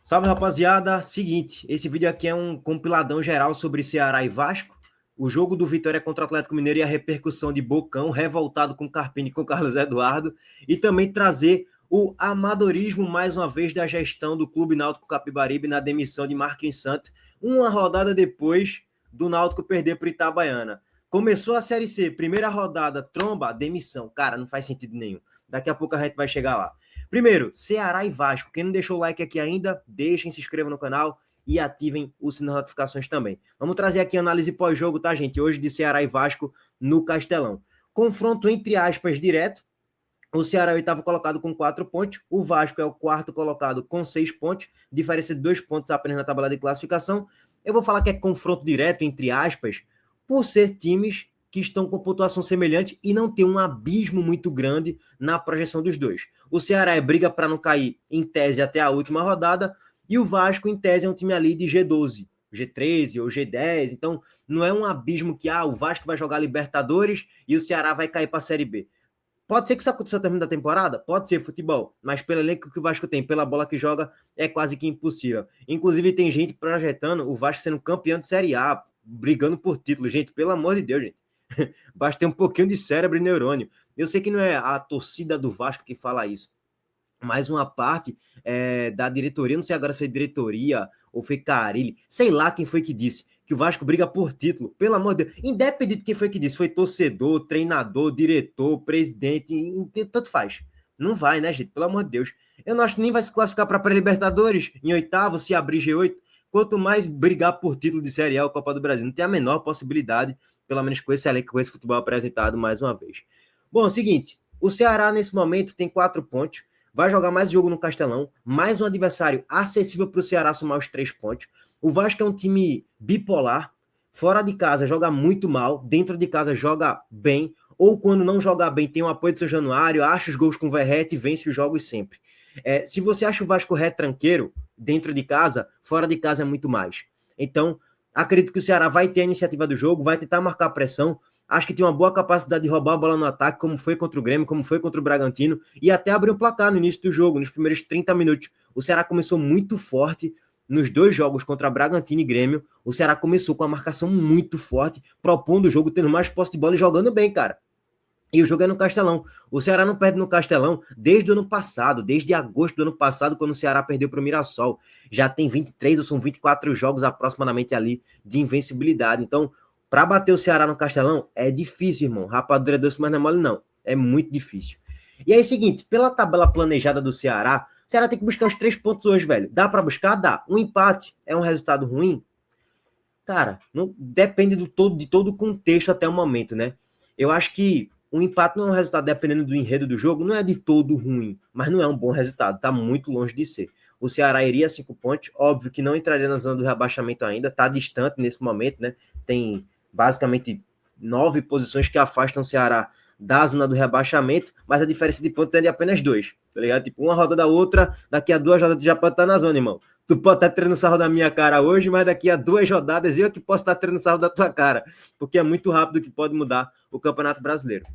Salve, rapaziada. Seguinte, esse vídeo aqui é um compiladão geral sobre Ceará e Vasco, o jogo do Vitória contra o Atlético Mineiro e a repercussão de Bocão, revoltado com Carpini e com Carlos Eduardo, e também trazer o amadorismo, mais uma vez, da gestão do Clube Náutico Capibaribe na demissão de Marquinhos Santos, uma rodada depois do Náutico perder para o Itabaiana. Começou a Série C, primeira rodada, tromba, demissão. Cara, não faz sentido nenhum. Daqui a pouco a gente vai chegar lá. Primeiro, Ceará e Vasco. Quem não deixou o like aqui ainda, deixem, se inscrevam no canal e ativem o sininho de notificações também. Vamos trazer aqui a análise pós-jogo, tá, gente? Hoje de Ceará e Vasco no Castelão. Confronto entre aspas direto. O Ceará é o oitavo colocado com 4 pontos. O Vasco é o quarto colocado com 6 pontos. Diferença de 2 pontos apenas na tabela de classificação. Eu vou falar que é confronto direto, entre aspas, por ser times que estão com pontuação semelhante e não ter um abismo muito grande na projeção dos dois. O Ceará briga para não cair, em tese, até a última rodada, e o Vasco, em tese, é um time ali de G12, G13 ou G10, então não é um abismo que o Vasco vai jogar Libertadores e o Ceará vai cair para a Série B. Pode ser que isso aconteça até o fim da temporada? Pode ser, futebol. Mas pelo elenco que o Vasco tem, pela bola que joga, é quase que impossível. Inclusive, tem gente projetando o Vasco sendo campeão de Série A, brigando por título. Gente, pelo amor de Deus, gente. Basta ter um pouquinho de cérebro e neurônio. Eu sei que não é a torcida do Vasco que fala isso, mas uma parte da diretoria, não sei agora se foi diretoria ou foi Carille, sei lá quem foi que disse que o Vasco briga por título, pelo amor de Deus, independente de quem foi que disse, foi torcedor, treinador, diretor, presidente, tanto faz. Não vai, né, gente? Pelo amor de Deus. Eu não acho que nem vai se classificar para a pré-Libertadores em oitavo, se abrir G8, quanto mais brigar por título de Série A ou Copa do Brasil. Não tem a menor possibilidade, pelo menos com esse elenco, com esse futebol apresentado mais uma vez. Bom, é o seguinte, o Ceará nesse momento tem 4 pontos, vai jogar mais jogo no Castelão, mais um adversário acessível para o Ceará somar os 3 pontos. O Vasco é um time bipolar, fora de casa joga muito mal, dentro de casa joga bem, ou quando não joga bem tem o apoio do São Januário, acha os gols com o Verrete e vence os jogos sempre. Se você acha o Vasco retranqueiro, dentro de casa, fora de casa é muito mais. Então, acredito que o Ceará vai ter a iniciativa do jogo, vai tentar marcar pressão, acho que tem uma boa capacidade de roubar a bola no ataque, como foi contra o Grêmio, como foi contra o Bragantino, e até abrir um placar no início do jogo, nos primeiros 30 minutos. O Ceará começou muito forte nos 2 jogos contra Bragantino e Grêmio. O Ceará começou com a marcação muito forte, propondo o jogo, tendo mais posse de bola e jogando bem, cara. E o jogo é no Castelão. O Ceará não perde no Castelão desde o ano passado, desde agosto do ano passado, quando o Ceará perdeu para o Mirassol. Já tem 23 ou são 24 jogos aproximadamente ali de invencibilidade. Então, para bater o Ceará no Castelão, é difícil, irmão. Rapadura doce, mas não é mole, não. É muito difícil. E aí, seguinte, pela tabela planejada do Ceará, o Ceará tem que buscar os 3 pontos hoje, velho. Dá para buscar? Dá. Um empate é um resultado ruim? Cara, não, depende de todo o contexto até o momento, né? Eu acho que o empate não é um resultado, dependendo do enredo do jogo, não é de todo ruim, mas não é um bom resultado, tá muito longe de ser. O Ceará iria a 5 pontos, óbvio que não entraria na zona do rebaixamento ainda, tá distante nesse momento, né? Tem basicamente 9 posições que afastam o Ceará da zona do rebaixamento, mas a diferença de pontos é de apenas 2, tá ligado? Tipo, uma roda da outra, daqui a 2 rodadas tu já pode estar na zona, irmão. Tu pode estar tirando sarro da minha cara hoje, mas daqui a 2 rodadas eu que posso estar tirando sarro da tua cara, porque é muito rápido que pode mudar o Campeonato Brasileiro.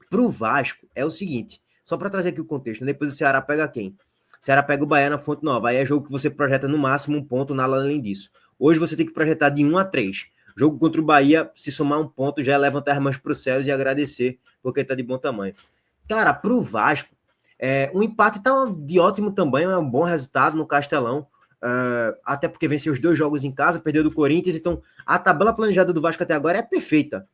Pro Vasco é o seguinte, só para trazer aqui o contexto, depois o Ceará pega quem? O Ceará pega o Bahia na Fonte Nova, aí é jogo que você projeta no máximo 1 ponto, nada além disso. Hoje você tem que projetar de 1 a 3. Jogo contra o Bahia, se somar 1 ponto, já é levantar as mãos para os céus e agradecer, porque tá de bom tamanho. Cara, pro Vasco, um empate tá de ótimo tamanho, é um bom resultado no Castelão, até porque venceu os 2 jogos em casa, perdeu do Corinthians, então a tabela planejada do Vasco até agora é perfeita.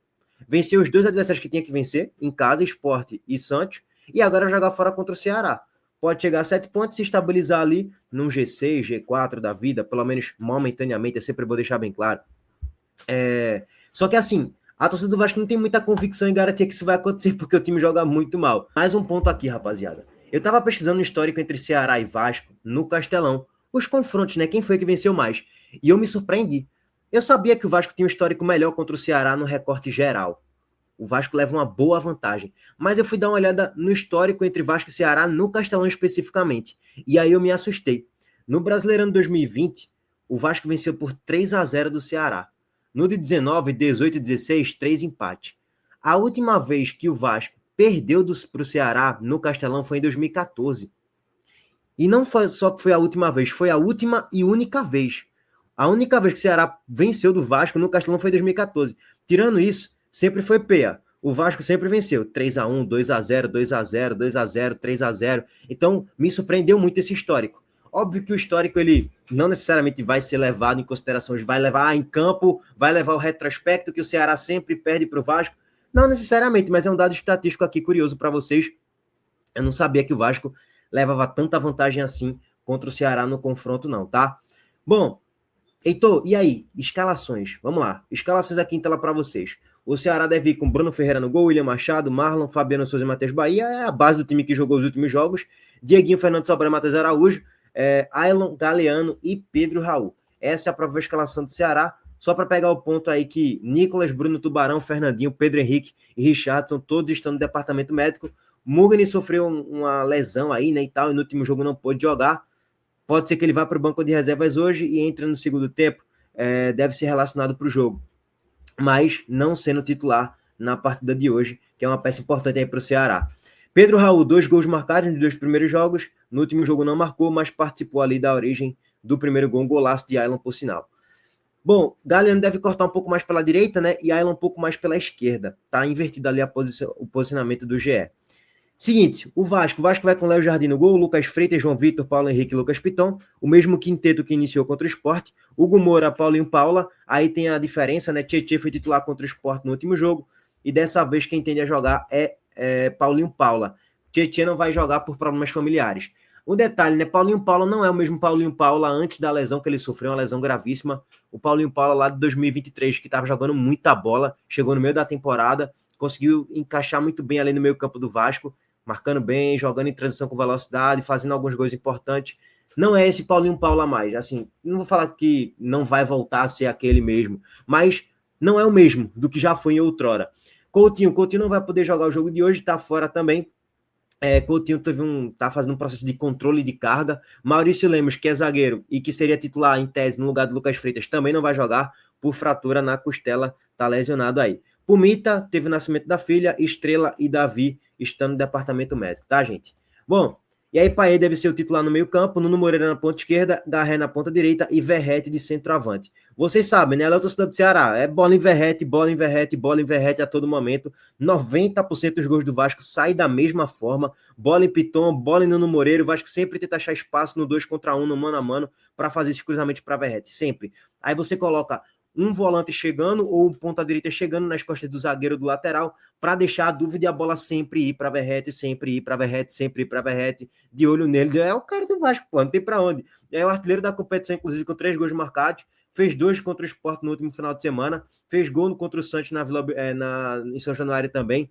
Venceu os 2 adversários que tinha que vencer, em casa, Sport e Santos, e agora jogar fora contra o Ceará. Pode chegar a 7 pontos, se estabilizar ali num G6, G4 da vida, pelo menos momentaneamente, é sempre bom deixar bem claro. Só que assim, a torcida do Vasco não tem muita convicção em garantir que isso vai acontecer, porque o time joga muito mal. Mais um ponto aqui, rapaziada. Eu tava pesquisando o histórico entre Ceará e Vasco no Castelão. Os confrontos, né? Quem foi que venceu mais? E eu me surpreendi. Eu sabia que o Vasco tinha um histórico melhor contra o Ceará no recorte geral. O Vasco leva uma boa vantagem. Mas eu fui dar uma olhada no histórico entre Vasco e Ceará no Castelão especificamente. E aí eu me assustei. No Brasileirão 2020, o Vasco venceu por 3-0 do Ceará. No de 19, 18 e 16, 3 empates. A última vez que o Vasco perdeu para o Ceará no Castelão foi em 2014. E não foi só que foi a última vez, foi a última e única vez. A única vez que o Ceará venceu do Vasco no Castelão foi em 2014. Tirando isso, sempre foi peia. O Vasco sempre venceu. 3-1, 2-0, 2-0, 2-0, 3-0. Então, me surpreendeu muito esse histórico. Óbvio que o histórico, ele não necessariamente vai ser levado em consideração, vai levar em campo, vai levar o retrospecto que o Ceará sempre perde para o Vasco. Não necessariamente, mas é um dado estatístico aqui curioso para vocês. Eu não sabia que o Vasco levava tanta vantagem assim contra o Ceará no confronto, não, tá? Bom, Heitor, e aí? Escalações. Vamos lá. Escalações aqui em tela para vocês. O Ceará deve ir com Bruno Ferreira no gol, William Machado, Marlon, Fabiano Souza e Matheus Bahia. É a base do time que jogou os últimos jogos. Dieguinho, Fernando Sobral, Matheus Araújo, Ailon, Galeano e Pedro Raul. Essa é a provável escalação do Ceará. Só para pegar o ponto aí que Nicolas, Bruno Tubarão, Fernandinho, Pedro Henrique e Richardson, todos estão no departamento médico. Mugni sofreu uma lesão aí, né, e tal, e no último jogo não pôde jogar. Pode ser que ele vá para o banco de reservas hoje e entre no segundo tempo. Deve ser relacionado para o jogo. Mas não sendo titular na partida de hoje, que é uma peça importante aí para o Ceará. Pedro Raul, 2 gols marcados nos 2 primeiros jogos. No último jogo não marcou, mas participou ali da origem do primeiro gol, um golaço de Ailon, por sinal. Bom, Galeano deve cortar um pouco mais pela direita, né? E Ailon um pouco mais pela esquerda. Tá invertido ali o posicionamento do GE. Seguinte, o Vasco vai com Léo Jardim no gol, Lucas Freitas, João Vitor, Paulo Henrique e Lucas Piton, o mesmo quinteto que iniciou contra o Sport, Hugo Moura, Paulinho Paula, aí tem a diferença, né, Tietê foi titular contra o Sport no último jogo, e dessa vez quem tende a jogar é Paulinho Paula. Tietê não vai jogar por problemas familiares. Um detalhe, né, Paulinho Paula não é o mesmo Paulinho Paula antes da lesão que ele sofreu, uma lesão gravíssima, o Paulinho Paula lá de 2023, que estava jogando muita bola, chegou no meio da temporada, conseguiu encaixar muito bem ali no meio campo do Vasco, marcando bem, jogando em transição com velocidade, fazendo alguns gols importantes. Não é esse Paulinho Paula mais. Assim, não vou falar que não vai voltar a ser aquele mesmo, mas não é o mesmo do que já foi em outrora. Coutinho não vai poder jogar o jogo de hoje, tá fora também. Coutinho tá fazendo um processo de controle de carga. Maurício Lemos, que é zagueiro e que seria titular em tese no lugar do Lucas Freitas, também não vai jogar por fratura na costela, tá lesionado aí. Pumita teve o nascimento da filha, Estrela e Davi estão no departamento médico, tá, gente? Bom, e aí Paê deve ser o titular no meio campo, Nuno Moreira na ponta esquerda, Garré na ponta direita e Verrete de centroavante. Vocês sabem, né? Ela é a torcida do Ceará, é bola em Verrete, bola em Verrete, bola em Verrete a todo momento. 90% dos gols do Vasco saem da mesma forma, bola em Piton, bola em Nuno Moreira, o Vasco sempre tenta achar espaço no 2 contra 1, no mano a mano, para fazer esse cruzamento para Verrete, sempre. Aí você coloca um volante chegando ou um ponta-direita chegando nas costas do zagueiro do lateral para deixar a dúvida e a bola sempre ir para Verrete, sempre ir para Verrete, sempre ir para Verrete, de olho nele. É o cara do Vasco, pô, não tem para onde. É o artilheiro da competição, inclusive, com 3 gols marcados, fez 2 contra o Sport no último final de semana, fez gol contra o Santos em São Januário também.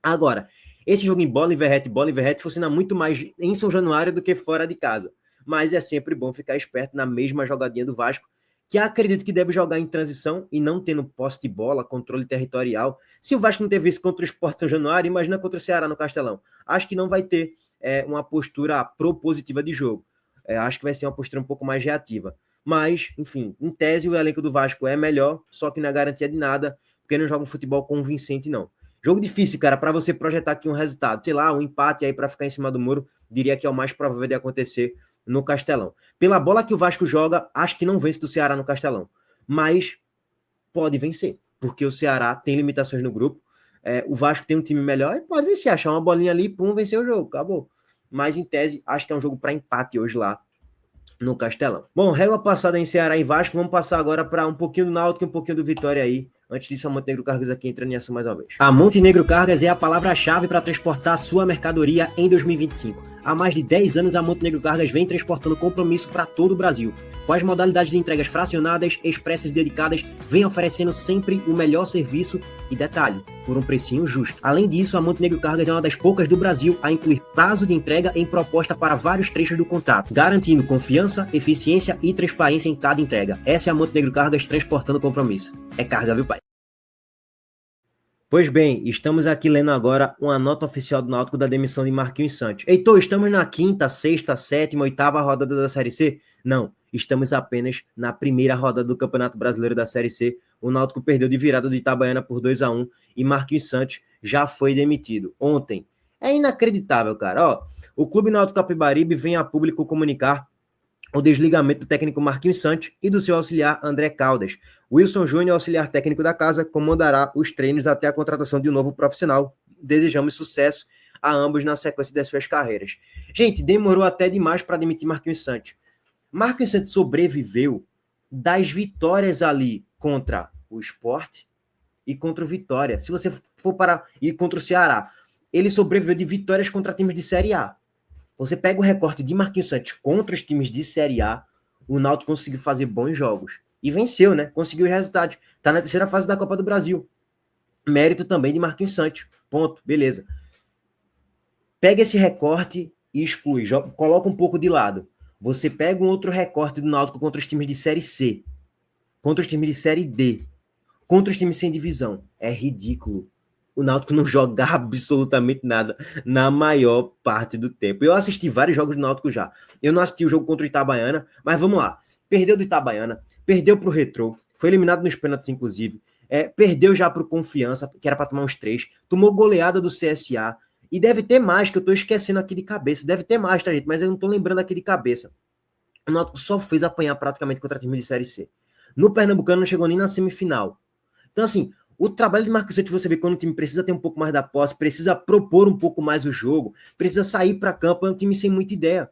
Agora, esse jogo em bola em Verrete funciona muito mais em São Januário do que fora de casa. Mas é sempre bom ficar esperto na mesma jogadinha do Vasco, que acredito que deve jogar em transição e não tendo posse de bola, controle territorial. Se o Vasco não teve isso contra o Sport São Januário, imagina contra o Ceará no Castelão. Acho que não vai ter uma postura propositiva de jogo. Acho que vai ser uma postura um pouco mais reativa. Mas, enfim, em tese o elenco do Vasco é melhor, só que não é garantia de nada, porque não joga um futebol convincente, não. Jogo difícil, cara, para você projetar aqui um resultado. Sei lá, um empate aí para ficar em cima do muro, diria que é o mais provável de acontecer no Castelão. Pela bola que o Vasco joga, acho que não vence do Ceará no Castelão. Mas pode vencer, porque o Ceará tem limitações no grupo. O Vasco tem um time melhor e pode vencer. Achar uma bolinha ali, pum, vencer o jogo, acabou. Mas em tese, acho que é um jogo para empate hoje lá no Castelão. Bom, régua passada em Ceará e Vasco, vamos passar agora para um pouquinho do Náutico e um pouquinho do Vitória aí. Antes disso, a Montenegro Cargas aqui entrando em ação mais uma vez. A Montenegro Cargas é a palavra-chave para transportar sua mercadoria em 2025. Há mais de 10 anos, a Montenegro Cargas vem transportando compromisso para todo o Brasil. Com as modalidades de entregas fracionadas, expressas e dedicadas, vem oferecendo sempre o melhor serviço e detalhe, por um precinho justo. Além disso, a Montenegro Cargas é uma das poucas do Brasil a incluir prazo de entrega em proposta para vários trechos do contrato, garantindo confiança, eficiência e transparência em cada entrega. Essa é a Montenegro Cargas transportando compromisso. É carga, viu, pai? Pois bem, estamos aqui lendo agora uma nota oficial do Náutico da demissão de Marquinhos Santos. Heitor, estamos na 5ª, 6ª, 7ª, 8ª rodada da Série C? Não, estamos apenas na primeira rodada do Campeonato Brasileiro da Série C. O Náutico perdeu de virada do Itabaiana por 2-1 e Marquinhos Santos já foi demitido. Ontem, É inacreditável, cara. Ó, o Clube Náutico Capibaribe vem a público comunicar o desligamento do técnico Marquinhos Santos e do seu auxiliar André Caldas. Wilson Júnior, auxiliar técnico da casa, comandará os treinos até a contratação de um novo profissional. Desejamos sucesso a ambos na sequência das suas carreiras. Gente, demorou até demais para demitir Marquinhos Santos. Marquinhos Santos sobreviveu das vitórias ali contra o Sport e contra o Vitória. Se você for parar, e contra o Ceará, ele sobreviveu de vitórias contra times de Série A. Você pega o recorte de Marquinhos Santos contra os times de Série A, o Náutico conseguiu fazer bons jogos. E venceu, né? Conseguiu os resultados. Tá na terceira fase da Copa do Brasil. Mérito também de Marquinhos Santos. Ponto. Beleza. Pega esse recorte e exclui. Coloca um pouco de lado. Você pega um outro recorte do Náutico contra os times de Série C. Contra os times de Série D. Contra os times sem divisão. É ridículo. O Náutico não joga absolutamente nada na maior parte do tempo. Eu assisti vários jogos do Náutico já. Eu não assisti o jogo contra o Itabaiana, mas vamos lá. Perdeu do Itabaiana, perdeu para o Retrô, foi eliminado nos pênaltis, inclusive. Perdeu já para o Confiança, que era para tomar uns 3. Tomou goleada do CSA. E deve ter mais, que eu estou esquecendo aqui de cabeça. Deve ter mais, tá, gente? Mas eu não estou lembrando aqui de cabeça. O Náutico só fez apanhar praticamente contra time de Série C. No Pernambucano não chegou nem na semifinal. Então, assim, o trabalho de Marquinhos Santos, você vê quando o time precisa ter um pouco mais da posse, precisa propor um pouco mais o jogo, precisa sair para campo, é um time sem muita ideia.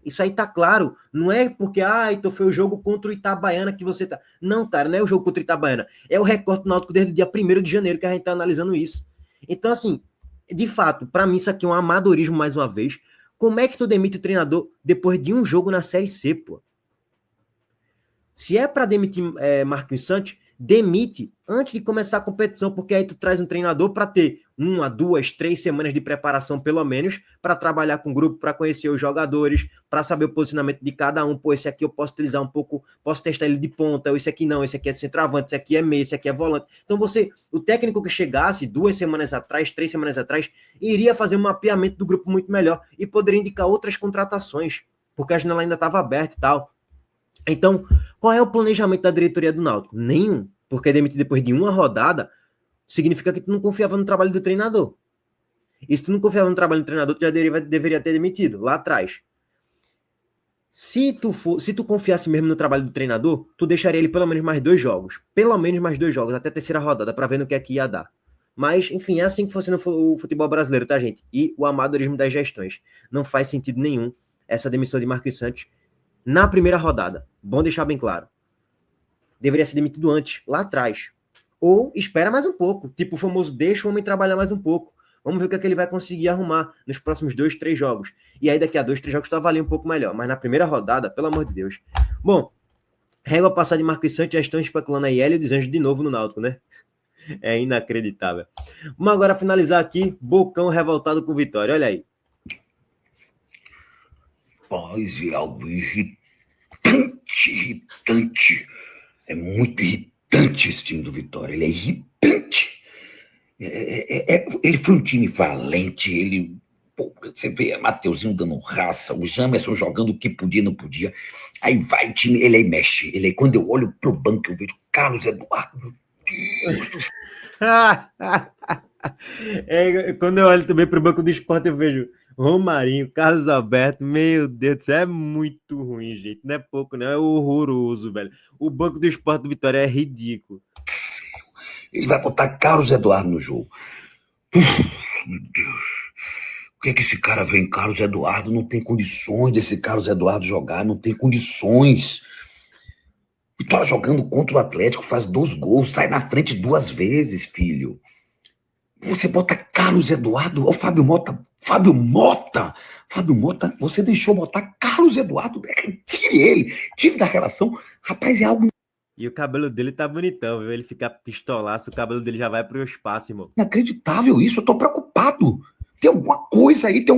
Isso aí tá claro. Não é porque, então foi o jogo contra o Itabaiana que você tá... Não, cara, não é o jogo contra o Itabaiana. É o recorte do Náutico desde o dia 1º de janeiro que a gente tá analisando isso. Então, assim, de fato, para mim isso aqui é um amadorismo mais uma vez. Como é que tu demite o treinador depois de um jogo na Série C, pô? Se é para demitir Marquinhos Santos, demite antes de começar a competição, porque aí tu traz um treinador para ter 1, 2, 3 semanas de preparação, pelo menos, para trabalhar com o grupo, para conhecer os jogadores, para saber o posicionamento de cada um. Pô, esse aqui eu posso utilizar um pouco, posso testar ele de ponta, ou esse aqui não, esse aqui é centroavante, esse aqui é meio, esse aqui é volante. Então o técnico que chegasse 2 semanas atrás, 3 semanas atrás, iria fazer um mapeamento do grupo muito melhor e poderia indicar outras contratações, porque a janela ainda estava aberta e tal. Então, qual é o planejamento da diretoria do Náutico? Nenhum. Porque demitir depois de uma rodada significa que tu não confiava no trabalho do treinador. E se tu não confiava no trabalho do treinador, tu já deveria ter demitido lá atrás. Se tu confiasse mesmo no trabalho do treinador, tu deixaria ele pelo menos mais 2 jogos. Pelo menos mais 2 jogos, até a terceira rodada, para ver no que é que ia dar. Mas, enfim, é assim que funciona o futebol brasileiro, tá, gente? E o amadorismo das gestões. Não faz sentido nenhum essa demissão de Marquinhos Santos na primeira rodada. Bom deixar bem claro. Deveria ser demitido antes, lá atrás. Ou espera mais um pouco. Tipo o famoso deixa o homem trabalhar mais um pouco. Vamos ver o que é que ele vai conseguir arrumar nos próximos 2, 3 jogos. E aí daqui a 2, 3 jogos tu avalia um pouco melhor. Mas na primeira rodada, pelo amor de Deus. Bom, régua passada de Marquinhos Santos, já estão especulando aí Hélio dos Anjos de novo no Náutico, né? É inacreditável. Vamos agora finalizar aqui. Bocão revoltado com Vitória. Olha aí. Paz e algo irritante. É muito irritante esse time do Vitória. Ele é irritante. Ele foi um time valente. Você vê Mateuzinho dando raça, o Jamerson jogando o que podia e não podia. Aí vai o time, ele aí mexe. Quando eu olho pro banco, eu vejo Carlos Eduardo. Meu Deus. Quando eu olho também pro banco do Sport, eu vejo Romarinho, Carlos Alberto, meu Deus, isso é muito ruim, gente. Não é pouco, não, é horroroso, velho. O banco do Sport do Vitória é ridículo. Ele vai botar Carlos Eduardo no jogo. Meu Deus. O que é que esse cara vê em Carlos Eduardo? Não tem condições desse Carlos Eduardo jogar, não tem condições. Vitória jogando contra o Atlético, faz 2 gols, sai na frente 2 vezes, filho. Você bota Carlos Eduardo, ou Fábio Mota, você deixou botar Carlos Eduardo, tire da relação, rapaz, é algo... E o cabelo dele tá bonitão, viu? Ele fica pistolaço, o cabelo dele já vai pro espaço, irmão. Inacreditável isso, eu tô preocupado. Tem alguma coisa aí, que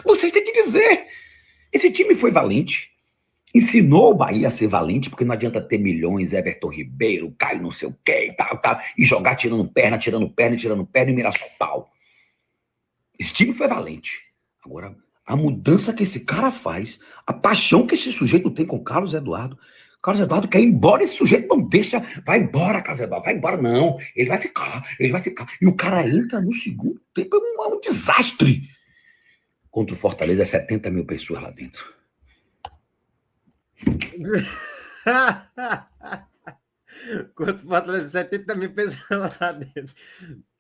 vocês têm que dizer. Esse time foi valente, ensinou o Bahia a ser valente, porque não adianta ter milhões, Everton Ribeiro, Caio não sei o quê e tal, e jogar tirando perna e mirar só pau. Esse time foi valente. Agora, a mudança que esse cara faz, a paixão que esse sujeito tem com o Carlos Eduardo, Carlos Eduardo quer ir embora, esse sujeito não deixa. Vai embora, Carlos Eduardo, vai embora, não. Ele vai ficar, ele vai ficar. E o cara entra no segundo tempo, é um desastre. Contra o Fortaleza, 70 mil pessoas lá dentro. Contra o Fortaleza, 70 mil pessoas lá dentro.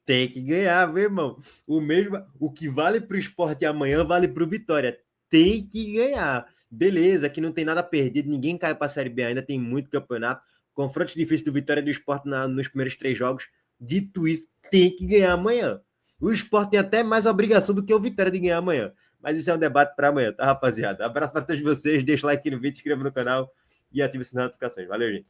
Tem que ganhar, meu irmão. O que vale para o Sport amanhã vale para o Vitória. Tem que ganhar. Beleza, aqui não tem nada perdido, ninguém caiu para a Série B ainda, tem muito campeonato. Confronto difícil do Vitória e do Sport nos primeiros 3 jogos. Dito isso, tem que ganhar amanhã. O Sport tem até mais obrigação do que o Vitória de ganhar amanhã. Mas isso é um debate para amanhã, tá, rapaziada? Abraço para todos vocês, deixa o like no vídeo, se inscreva no canal e ative as notificações. Valeu, gente.